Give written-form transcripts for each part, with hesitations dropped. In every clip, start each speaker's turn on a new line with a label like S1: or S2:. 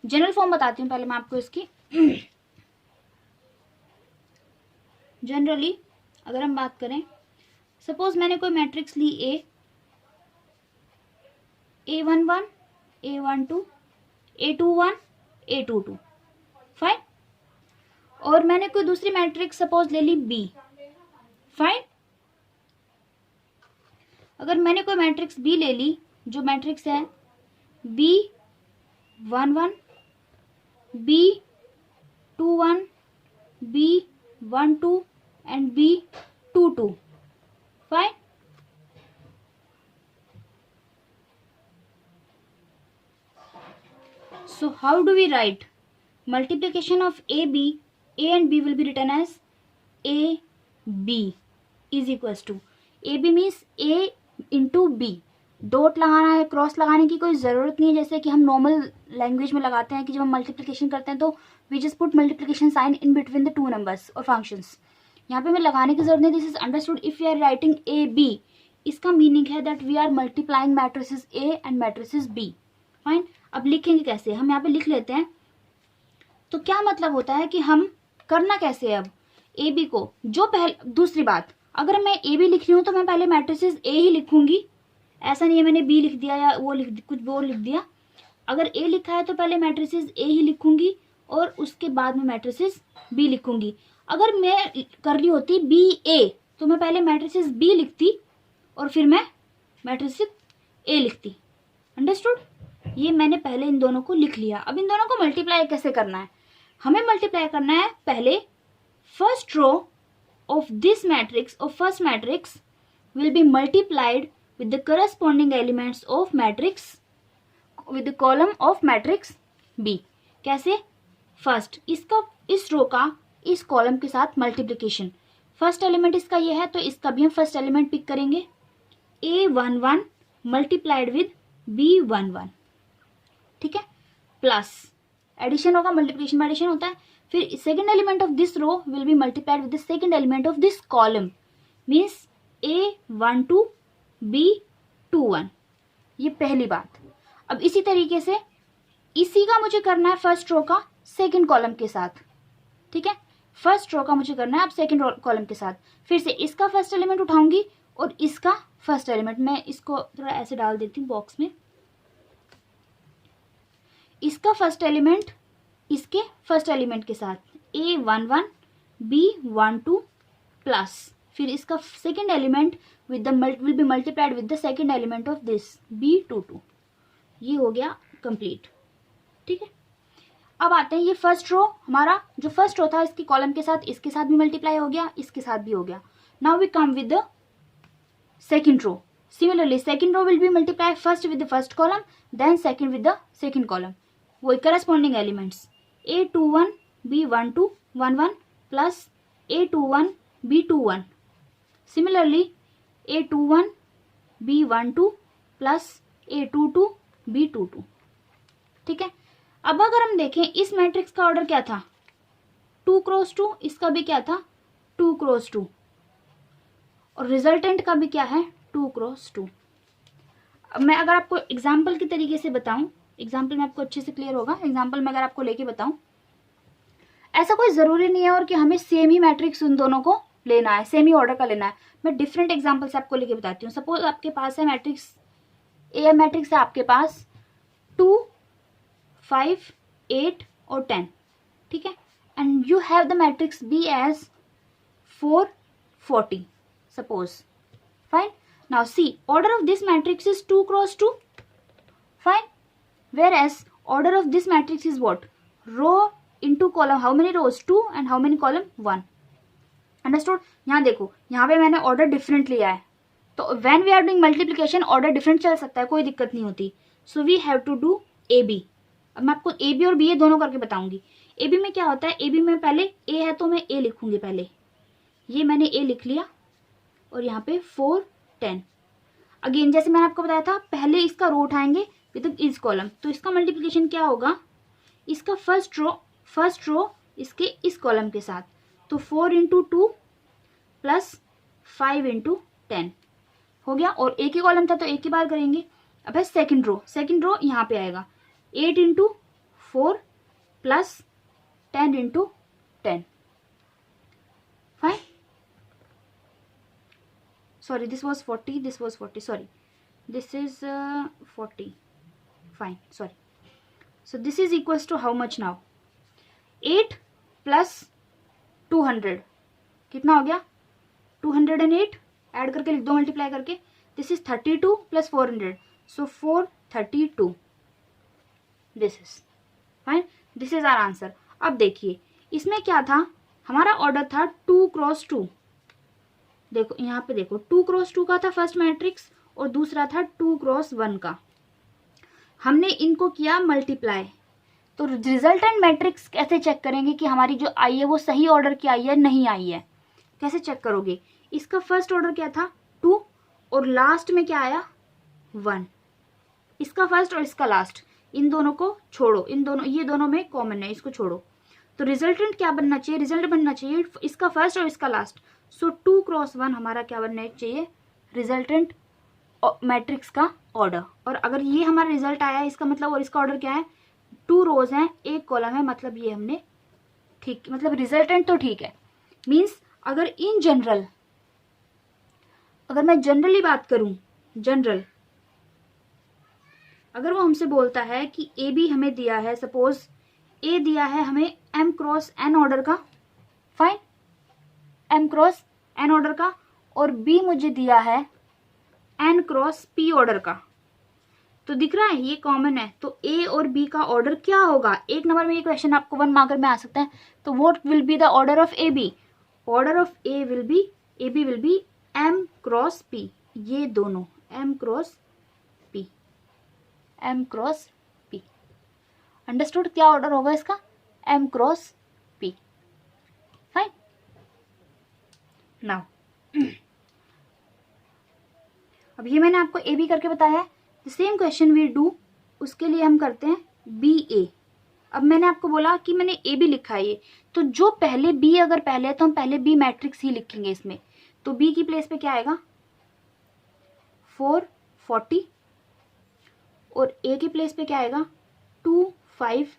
S1: General form बताती हूँ पहले मैं आपको इसकी। जनरली अगर हम बात करें, सपोज मैंने कोई मैट्रिक्स ली A11, A12, A21, A22, fine. और मैंने कोई दूसरी मैट्रिक्स सपोज ले ली B, फाइन। अगर मैंने कोई मैट्रिक्स B ले ली, जो मैट्रिक्स है B11, B21, B12 and B22, fine. So how do we write multiplication of AB? A and B will be written as AB is equals to, AB means A into B। Dot लगाना है, cross लगाने की कोई ज़रूरत नहीं है, जैसे कि हम नॉर्मल लैंग्वेज में लगाते हैं कि जब हम मल्टीप्लिकेशन करते हैं तो we just put multiplication sign in between the two numbers और फंक्शंस। यहाँ पे हमें लगाने की जरूरत नहीं। This is understood if we are writing AB, इसका मीनिंग है that we are multiplying matrices A and matrices B, fine. अब लिखेंगे कैसे, हम यहाँ पे लिख लेते हैं। तो क्या मतलब होता है कि हम करना कैसे है अब ए बी को, जो पहले, दूसरी बात, अगर मैं ए बी लिख रही हूँ तो मैं पहले मैट्रिसेस ए ही लिखूंगी, ऐसा नहीं है मैंने बी लिख दिया या वो कुछ वो लिख दिया। अगर ए लिखा है तो पहले मैट्रिसेस ए ही लिखूंगी और उसके बाद में मैट्रिसेस बी लिखूंगी। अगर मैं कर रही होती बी ए तो मैं पहले मैट्रिसेस बी लिखती और फिर मैं मैट्रिसेस ए लिखती। अंडरस्टूड? ये मैंने पहले इन दोनों को लिख लिया। अब इन दोनों को मल्टीप्लाई कैसे करना है, हमें मल्टीप्लाई करना है पहले first row of this matrix और first matrix will be multiplied with the corresponding elements of matrix with the column of matrix B. कैसे? फर्स्ट इसका, इस रो का इस कॉलम के साथ मल्टीप्लीकेशन, फर्स्ट एलिमेंट इसका ये है तो इसका भी हम फर्स्ट एलिमेंट पिक करेंगे, A11 मल्टीप्लाइड विद B11, ठीक है, प्लस एडिशन होगा, मल्टीप्लिकेशन में एडिशन होता है। फिर second element of this row will be multiplied with the second element of this column, means A12 B21। ये पहली बात। अब इसी तरीके से इसी का मुझे करना है फर्स्ट रो का सेकंड कॉलम के साथ, ठीक है, फर्स्ट रो का मुझे करना है अब सेकंड कॉलम के साथ। फिर से इसका फर्स्ट एलिमेंट उठाऊंगी और इसका फर्स्ट एलिमेंट, मैं इसको थोड़ा ऐसे डाल देती हूँ बॉक्स में, इसका फर्स्ट एलिमेंट इसके फर्स्ट एलिमेंट के साथ A11 B12 प्लस फिर इसका second element with the will be multiplied with the second element of this B22। ये हो गया कंप्लीट, ठीक है। अब आते हैं ये फर्स्ट रो, हमारा जो फर्स्ट रो था इसकी कॉलम के साथ, इसके साथ भी मल्टीप्लाई हो गया, इसके साथ भी हो गया। Now we come with the second row. Similarly second row will be multiply first with the first column, then second with the second column, वही corresponding elements A21 B12 11 plus A21 B21, similarly A21 B12 plus A22 B22, ठीक है। अब अगर हम देखें इस matrix का order क्या था 2 क्रॉस 2, इसका भी क्या था 2 क्रॉस 2 और रिजल्टेंट का भी क्या है 2 क्रॉस 2। अब मैं अगर आपको एग्जाम्पल के तरीके से बताऊं, एग्जाम्पल में आपको अच्छे से क्लियर होगा, एग्जाम्पल में अगर आपको लेके बताऊं, ऐसा कोई जरूरी नहीं है और कि हमें सेम ही मैट्रिक्स उन दोनों को लेना है, सेम ही ऑर्डर का लेना है। मैं डिफरेंट एग्जाम्पल से आपको लेके बताती हूँ। सपोज आपके पास है मैट्रिक्स ए, मैट्रिक्स है आपके पास 2 5 8 और 10, ठीक है, and you have the matrix B as 4 40 suppose, fine. Now see order of this matrix is 2 cross 2, fine, whereas order of this matrix is what, row into column, how many rows 2 and how many column 1, understood। यहाँ देखो, यहाँ पे मैंने order different लिया है, तो when we are doing multiplication order different चल सकता है, कोई दिक्कत नहीं होती। So we have to do A B. अब मैं आपको ए बी और बी ए दोनों करके बताऊंगी। ए बी में क्या होता है, ए बी में पहले ए है तो मैं ए लिखूंगी, पहले ये मैंने ए लिख लिया और यहाँ पे 4 10। अगेन जैसे मैंने आपको बताया था, पहले इसका रो उठाएंगे विद इस कॉलम, तो इसका मल्टीप्लिकेशन क्या होगा, इसका फर्स्ट रो इसके इस कॉलम के साथ, तो 4 इंटू 2 प्लस 5 इंटू 10 हो गया, और एक ही कॉलम था तो एक ही बार करेंगे। अब है सेकंड रो यहाँ पे आएगा 8 into 4 plus 10 into 10. Fine. Sorry, this was 40, this was 40, sorry. This is 40. Fine, sorry. So this is equals to how much now? 8 plus 200. कितना हो गया? 208. ऐड करके लिख दो, मल्टीप्लाई करके. This is 32 plus 400. So 432. This is fine. This is our answer. अब देखिए इसमें क्या था, हमारा ऑर्डर था 2x2. देखो यहाँ पे देखो 2x2 का था फर्स्ट मैट्रिक्स और दूसरा था 2x1 का. हमने इनको किया मल्टीप्लाई. तो रिजल्टेंट मैट्रिक्स कैसे चेक करेंगे कि हमारी जो आई है वो सही ऑर्डर की आई है नहीं आई है? कैसे चेक करोगे? इसका फर्स्ट ऑर्डर क्या था 2 और लास्ट में क्या आया 1. इसका फर्स्ट और इसका लास्ट, इन दोनों को छोड़ो, इन दोनों, ये दोनों में कॉमन है, इसको छोड़ो. तो रिजल्टेंट क्या बनना चाहिए? रिजल्ट बनना चाहिए इसका फर्स्ट और इसका लास्ट. सो 2x1 हमारा क्या बनना चाहिए? रिजल्टेंट मैट्रिक्स का ऑर्डर. और अगर ये हमारा रिजल्ट आया इसका मतलब, और इसका ऑर्डर क्या है? 2 रोज हैं, 1 कॉलम है, मतलब ये हमने ठीक, मतलब रिजल्टेंट तो ठीक है. मीन्स अगर इन जनरल, अगर मैं जनरली बात करूं, जनरल अगर वो हमसे बोलता है कि ए बी हमें दिया है, सपोज ए दिया है हमें m×n ऑर्डर का, फाइन, m×n ऑर्डर का, और बी मुझे दिया है n×p ऑर्डर का. तो दिख रहा है ये कॉमन है. तो ए और बी का ऑर्डर क्या होगा? एक नंबर में ये क्वेश्चन आपको 1 मार्कर में आ सकता है. तो what will be the order of A B? Order of A will be, A B will be m×p. ये दोनों m×p, m×p. अंडरस्टूड? क्या ऑर्डर होगा इसका? m×p. फाइन. नाउ अब ये मैंने आपको ए बी करके बताया है. The same question we do, उसके लिए हम करते हैं बी ए. अब मैंने आपको बोला कि मैंने ए बी लिखा है ये, तो जो पहले बी अगर पहले है तो हम पहले बी मैट्रिक्स ही लिखेंगे इसमें. तो बी की प्लेस पे क्या आएगा? 440 और ए की प्लेस पे क्या आएगा? 2 5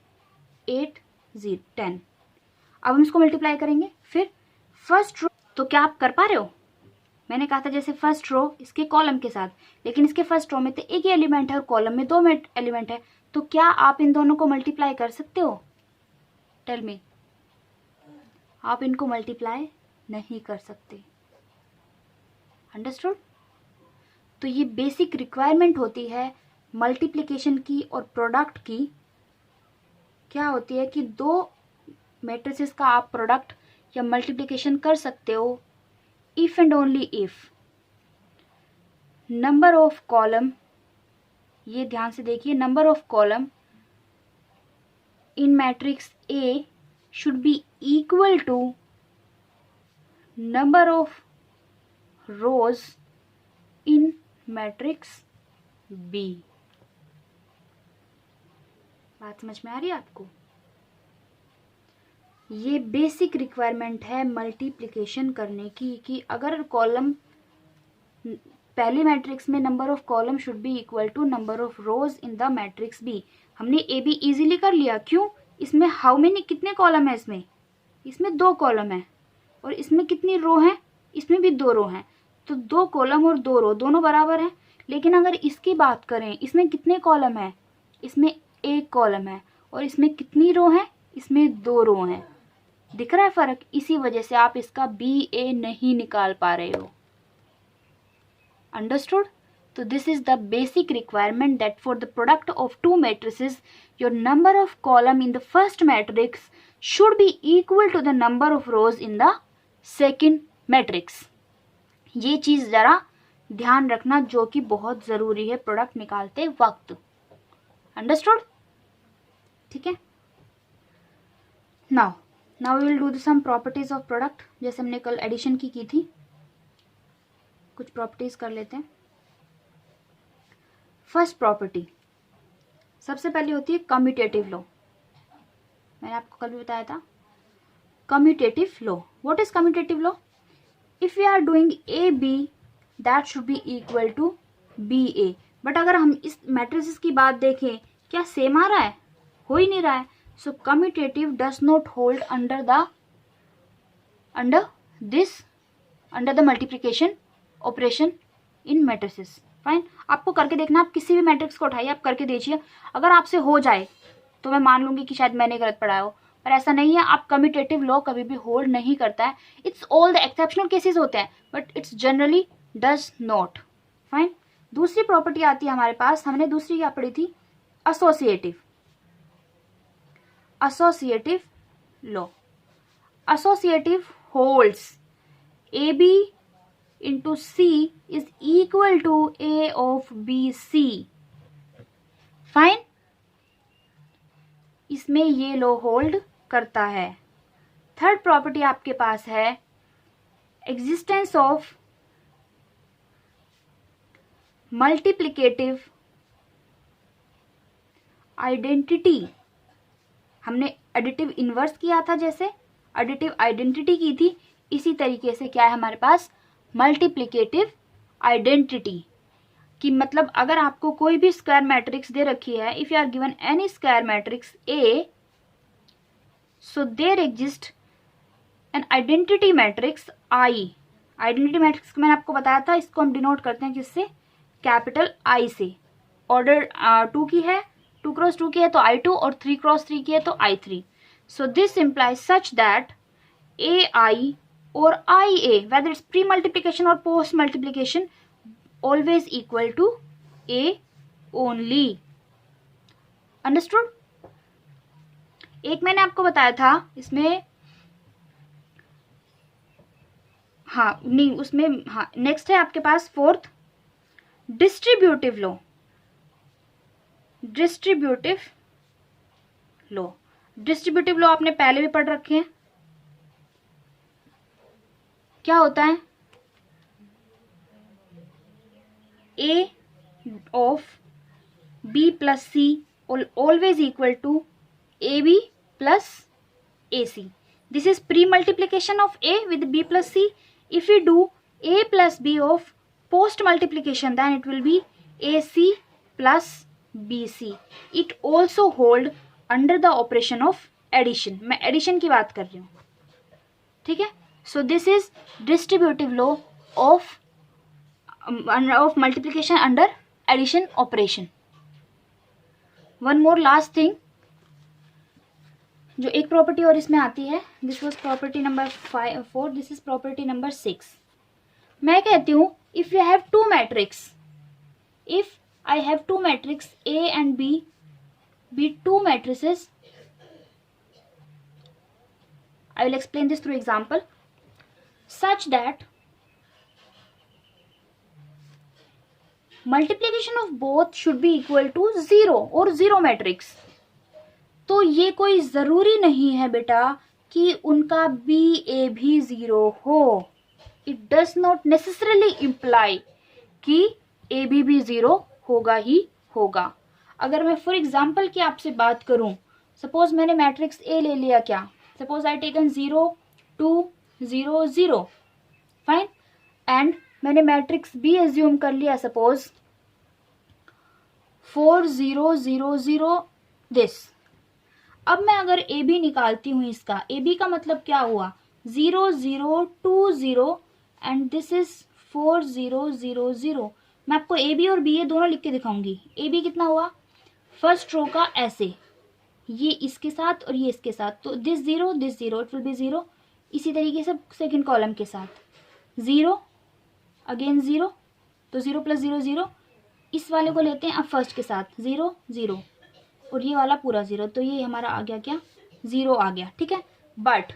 S1: 8 0 10. अब हम इसको मल्टीप्लाई करेंगे. फिर फर्स्ट रो, तो क्या आप कर पा रहे हो? मैंने कहा था जैसे फर्स्ट रो इसके कॉलम के साथ, लेकिन इसके फर्स्ट रो में तो एक ही एलिमेंट है और कॉलम में 2 एलिमेंट है. तो क्या आप इन दोनों को मल्टीप्लाई कर सकते हो? Tell me. आप इनको मल्टीप्लाई नहीं कर सकते. अंडरस्टूड? तो ये बेसिक रिक्वायरमेंट होती है मल्टीप्लिकेशन की और प्रोडक्ट की. क्या होती है कि 2 मैट्रिसेस का आप प्रोडक्ट या मल्टीप्लिकेशन कर सकते हो if and only if number of column, ये ध्यान से देखिए, number of column in matrix A should be equal to number of rows in matrix B. बात समझ में आ रही है आपको? ये बेसिक रिक्वायरमेंट है मल्टीप्लिकेशन करने की कि अगर कॉलम पहले मैट्रिक्स में number of column should be equal to number of rows in the matrix B. हमने ए बी इजीली कर लिया. क्यों? इसमें हाउ मेनी, कितने कॉलम है इसमें? इसमें 2 कॉलम है. और इसमें कितनी रो है? इसमें भी 2 रो हैं. तो 2 कॉलम और 2 रो दोनों बराबर हैं. लेकिन अगर इसकी बात करें, इसमें कितने कॉलम है? इसमें 1 कॉलम है. और इसमें कितनी रो है? इसमें 2 रो हैं. दिख रहा है फर्क? इसी वजह से आप इसका बी ए नहीं निकाल पा रहे हो. अंडरस्टूड? तो this is the basic requirement that for the product of 2 matrices your number of column in the first matrix should be equal to the number of rows in the second matrix. ये चीज जरा ध्यान रखना, जो कि बहुत जरूरी है प्रोडक्ट निकालते वक्त. अंडरस्टूड? ठीक है. Now we will do some properties of product. जैसे हमने कल एडिशन की थी, कुछ प्रॉपर्टीज कर लेते हैं. फर्स्ट प्रॉपर्टी सबसे पहले होती है कम्यूटेटिव लॉ. मैंने आपको कल भी बताया था commutative law. What is commutative law? If we are doing A B that should be equal to B A. But अगर हम इस मैट्रिसेस की बात देखें, क्या सेम आ रहा है? हो ही नहीं रहा है. So commutative does not hold under the multiplication operation in matrices. Fine, आपको करके देखना, आप किसी भी मैट्रिक्स को उठाइए, आप करके देखिए, अगर आपसे हो जाए तो मैं मान लूंगी कि शायद मैंने गलत पढ़ाया हो, पर ऐसा नहीं है. आप कम्यूटेटिव लॉ कभी भी होल्ड नहीं करता है. It's all the exceptional cases होते हैं, but it's generally does not. Fine. दूसरी प्रॉपर्टी आती है हमारे पास, हमने दूसरी क्या पढ़ी थी? associative law. Associative holds AB into C is equal to A of BC. Fine, इसमें ये लॉ होल्ड करता है. थर्ड प्रॉपर्टी आपके पास है एग्जिस्टेंस ऑफ मल्टीप्लिकेटिव आइडेंटिटी. हमने एडिटिव इनवर्स किया था, जैसे एडिटिव आइडेंटिटी की थी, इसी तरीके से क्या है हमारे पास? Multiplicative identity. कि मतलब अगर आपको कोई भी स्क्वायर मैट्रिक्स दे रखी है, if you are given any square matrix A, so there exist an identity matrix I. Identity matrix मैंने आपको बताया था, इसको हम डिनोट करते हैं किससे? कैपिटल आई से. ऑर्डर 2 की है, 2 क्रॉस 2 की है तो I2, और 3 क्रॉस 3 की है तो I3. So this implies such that AI और IA, whether it's pre multiplication or post multiplication, always equal to A only. Understood? एक मैंने आपको बताया था इसमें, हाँ नहीं उसमें, हाँ नेक्स्ट है आपके पास fourth, distributive law. Distributive law आपने पहले भी पढ़ रखे हैं. क्या होता है? A of B plus C always equal to AB plus AC. This is pre-multiplication of A with B plus C. If we do A plus B of post multiplication, then it will be AC plus BC. It also hold under the operation of addition. मैं addition की बात कर रही हूँ, ठीक है. So this is distributive law of multiplication under addition operation. One more last thing, जो एक प्रॉपर्टी और इसमें आती है, this was property number 4, this is property number 6. मैं कहती हूँ if you have two matrix, if I have two matrices A and B, be two matrices. I will explain this through example. Such that multiplication of both should be equal to 0 or 0 matrix. तो ये कोई ज़रूरी नहीं है बेटा कि उनका BA भी 0 हो. It does not necessarily imply कि AB भी 0 होगा ही होगा. अगर मैं फॉर एग्जाम्पल की आपसे बात करूं, सपोज मैंने मैट्रिक्स ए ले लिया, क्या suppose I taken 0 2 0 0, fine, and मैंने मैट्रिक्स बी एज्यूम कर लिया सपोज 4 0 0 0 दिस. अब मैं अगर ए बी निकालती हूँ, इसका ए बी का मतलब क्या हुआ? 0 0 2 0 एंड दिस इज 4 0 0 0. मैं आपको ए बी और बी ए दोनों लिख के दिखाऊंगी. ए बी कितना हुआ? फर्स्ट रो का ऐसे, ये इसके साथ और ये इसके साथ, तो दिस 0 इट विल बी 0. इसी तरीके से सेकंड कॉलम के साथ 0 अगेन 0, तो 0 प्लस 0 0. इस वाले को लेते हैं अब फर्स्ट के साथ 0 0, और ये वाला पूरा 0, तो ये हमारा आ गया क्या? 0 आ गया, ठीक है. But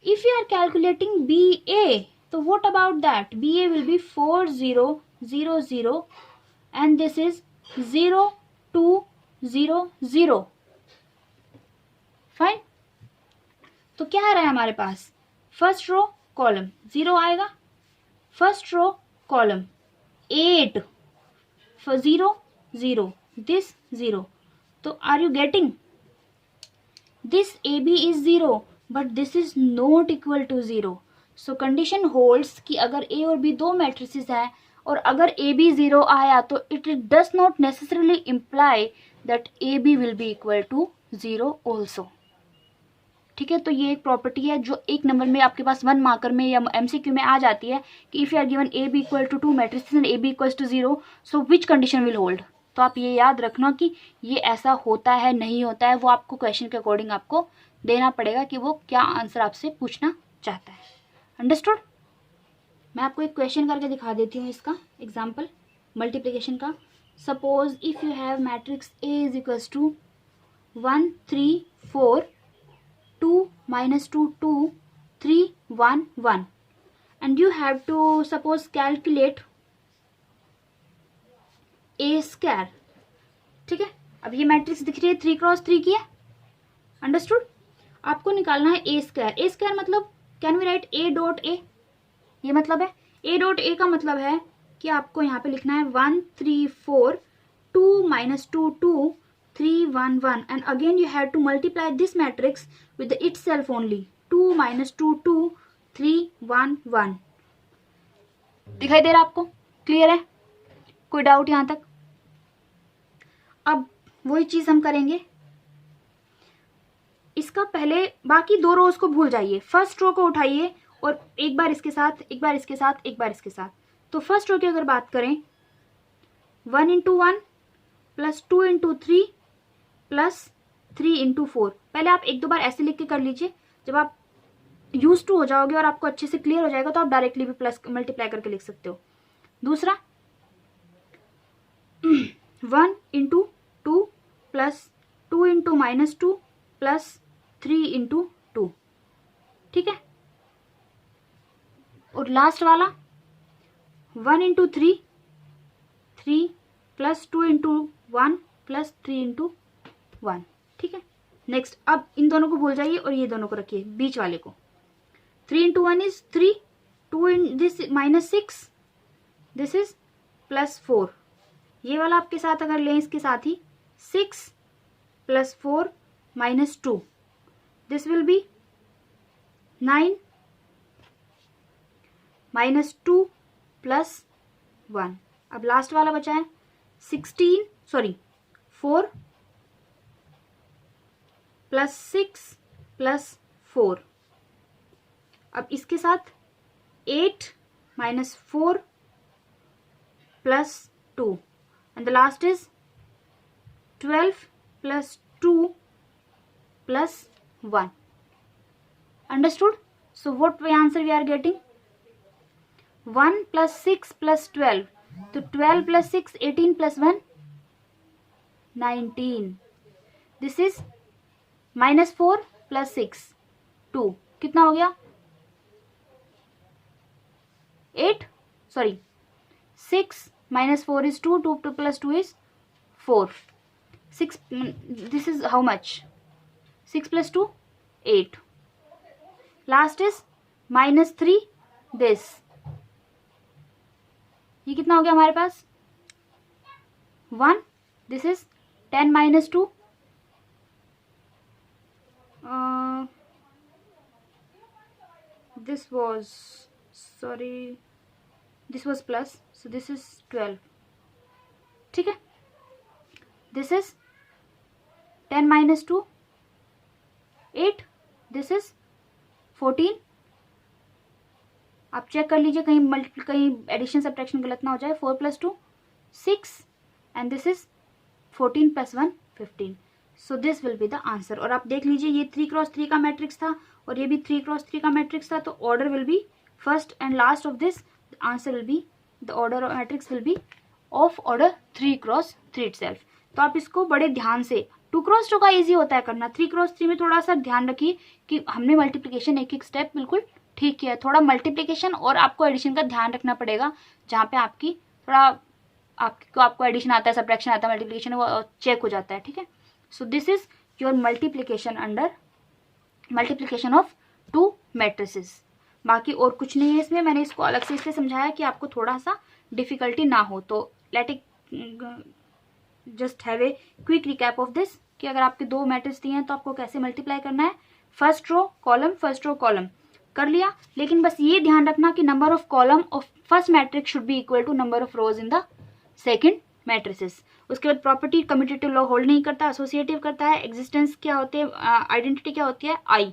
S1: if you are calculating B A, तो what about that? B A will be 4 0 0 0 and this is 0 2 0 0. Fine. तो क्या आ रहा है हमारे पास? फर्स्ट रो कॉलम 0 आएगा, फर्स्ट रो कॉलम 8 0 0 दिस 0. तो are you getting? This A B is 0 but this is not equal to 0. So condition holds कि अगर ए और बी दो मैट्रिसेस हैं और अगर ए बी 0 आया तो it does not necessarily imply that A B will be equal to 0 also. ठीक है, तो ये एक प्रॉपर्टी है जो एक नंबर में आपके पास 1 मार्कर में या MCQ में आ जाती है कि if you are given A B equal to 2 matrices and A B equal to 0, so which condition will hold. तो आप ये याद रखना कि ये ऐसा होता है नहीं होता है, वो आपको क्वेश्चन के अकॉर्डिंग आपको देना पड़ेगा कि वो क्या आंसर आपसे पूछना चाहता है। अंडरस्टूड। मैं आपको एक क्वेश्चन करके दिखा देती हूँ इसका एग्जाम्पल मल्टीप्लिकेशन का। Suppose if you have matrix A is equals to 1 3 4 2 minus 2 2 3 1 1 and you have to suppose calculate a square। ठीक है, अब ये मैट्रिक्स दिख रही है 3 क्रॉस 3 की है। अंडरस्टूड। आपको निकालना है ए स्क्वायर। ए स्क्वायर मतलब can we write a dot A, ये मतलब है a डॉट ए का मतलब है कि आपको यहाँ पे लिखना है 1 3 4 2 minus 2 2 3 1 1 and again you have to multiply this matrix with the itself only 2 minus 2 2 3 1 1। दिखाई दे रहा है आपको? क्लियर है? कोई डाउट यहाँ तक? अब वही चीज हम करेंगे। इसका पहले बाकी दो रोज को भूल जाइए, फर्स्ट रो को उठाइए और एक बार इसके साथ, एक बार इसके साथ, एक बार इसके साथ। तो फर्स्ट रो की अगर बात करें 1 into 1 plus 2 into 3 plus 3 into 4। पहले आप एक दो बार ऐसे लिख के कर लीजिए, जब आप यूज टू हो जाओगे और आपको अच्छे से क्लियर हो जाएगा तो आप डायरेक्टली भी प्लस मल्टीप्लाई करके लिख सकते हो। दूसरा 1 into 2 plus 2 into minus 2 plus 3 into 2। ठीक है, और लास्ट वाला 1 into 3 3 plus 2 into 1 plus 3 into 1। ठीक है, नेक्स्ट अब इन दोनों को भूल जाइए और ये दोनों को रखिए, बीच वाले को। 3 into 1 is 3, 2 in this minus 6, this is plus 4। ये वाला आपके साथ अगर लें इसके साथ ही 6 plus 4 minus 2, this will be 9 minus 2 plus 1। अब लास्ट वाला बचा है 4 प्लस 6 प्लस 4। अब इसके साथ 8 minus 4 plus 2 and the last is 12 plus 2 plus 1। Understood. So what answer we are getting 1 plus 6 plus 12, तो 12 plus 6 18 plus 1 19। This is minus 4 plus 6 2, कितना हो गया 8, sorry 6 minus 4 is 2, 2 plus 2 is 4, 6, this is how much 6 plus 2 8, last is minus 3 this. ये कितना हो गया हमारे पास 1, this is 10 minus 2, this was plus, so this is 12। ठीक है, this is 10 minus 2 8, this is 14। आप चेक कर लीजिए कहीं एडिशन सब्ट्रैक्शन गलत ना हो जाए। 4 plus 2 6 and this is 14 plus 1 15। So this will be the answer. और आप देख लीजिए ये 3 क्रॉस 3 का मैट्रिक्स था और ये भी 3 क्रॉस 3 का मैट्रिक्स था, तो order will be first and last of this, the answer will be, the order of matrix will B of order 3 cross 3 itself. तो आप इसको बड़े ध्यान से, 2 क्रॉस 2 का ईजी होता है करना, 3 क्रॉस 3 में थोड़ा सा ध्यान रखिए कि हमने मल्टीप्लिकेशन एक एक स्टेप बिल्कुल ठीक किया है। थोड़ा मल्टीप्लिकेशन और आपको एडिशन का ध्यान रखना पड़ेगा, जहाँ पे आपकी थोड़ा आपको एडिशन आता है, सब्ट्रैक्शन आता है, मल्टीप्लिकेशन वो चेक हो जाता है। ठीक है, so this is your multiplication under multiplication of 2 matrices. बाकी और कुछ नहीं है इसमें, मैंने इसको अलग से इसलिए समझाया कि आपको थोड़ा सा डिफिकल्टी ना हो। तो let it just have a quick recap of this कि अगर आपके 2 मैट्रिक्स दिए हैं तो आपको कैसे मल्टीप्लाई करना है। फर्स्ट रो कॉलम कर लिया, लेकिन बस ये ध्यान रखना कि number of column of first matrix should be equal to number of rows in the second matrices. उसके बाद प्रॉपर्टी कम्यूटेटिव लॉ होल्ड नहीं करता, एसोसिएटिव करता है। एग्जिस्टेंस क्या होती है, आइडेंटिटी क्या होती है, आई।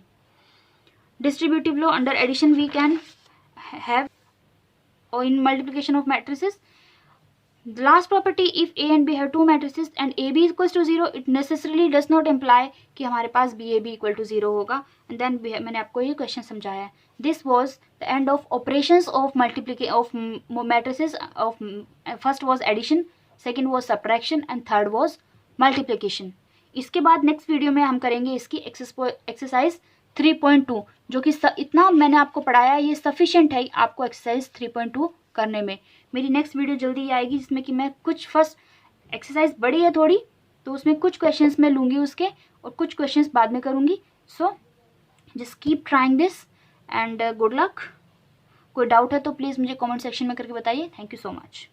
S1: distributive law, under addition we can have, or in multiplication of matrices. The last property, if A and B have two matrices and AB equals to 0, it necessarily does not imply कि हमारे पास BAB equal to 0 होगा. And then मैंने आपको ये question समझाया है. This was the end of operations of multiplication of matrices. Of first was addition, second was subtraction and third was multiplication. इसके बाद नेक्स्ट वीडियो में हम करेंगे इसकी एक्सरसाइज 3.2, जो कि इतना मैंने आपको पढ़ाया ये सफिशिएंट है आपको एक्सरसाइज 3.2 करने में. मेरी नेक्स्ट वीडियो जल्दी ही आएगी जिसमें कि मैं कुछ फर्स्ट एक्सरसाइज बड़ी है थोड़ी, तो उसमें कुछ क्वेश्चंस मैं लूँगी उसके और कुछ क्वेश्चंस बाद में करूँगी. So just keep trying this and good luck. कोई डाउट है तो प्लीज़ मुझे कमेंट सेक्शन में करके बताइए. Thank you so much.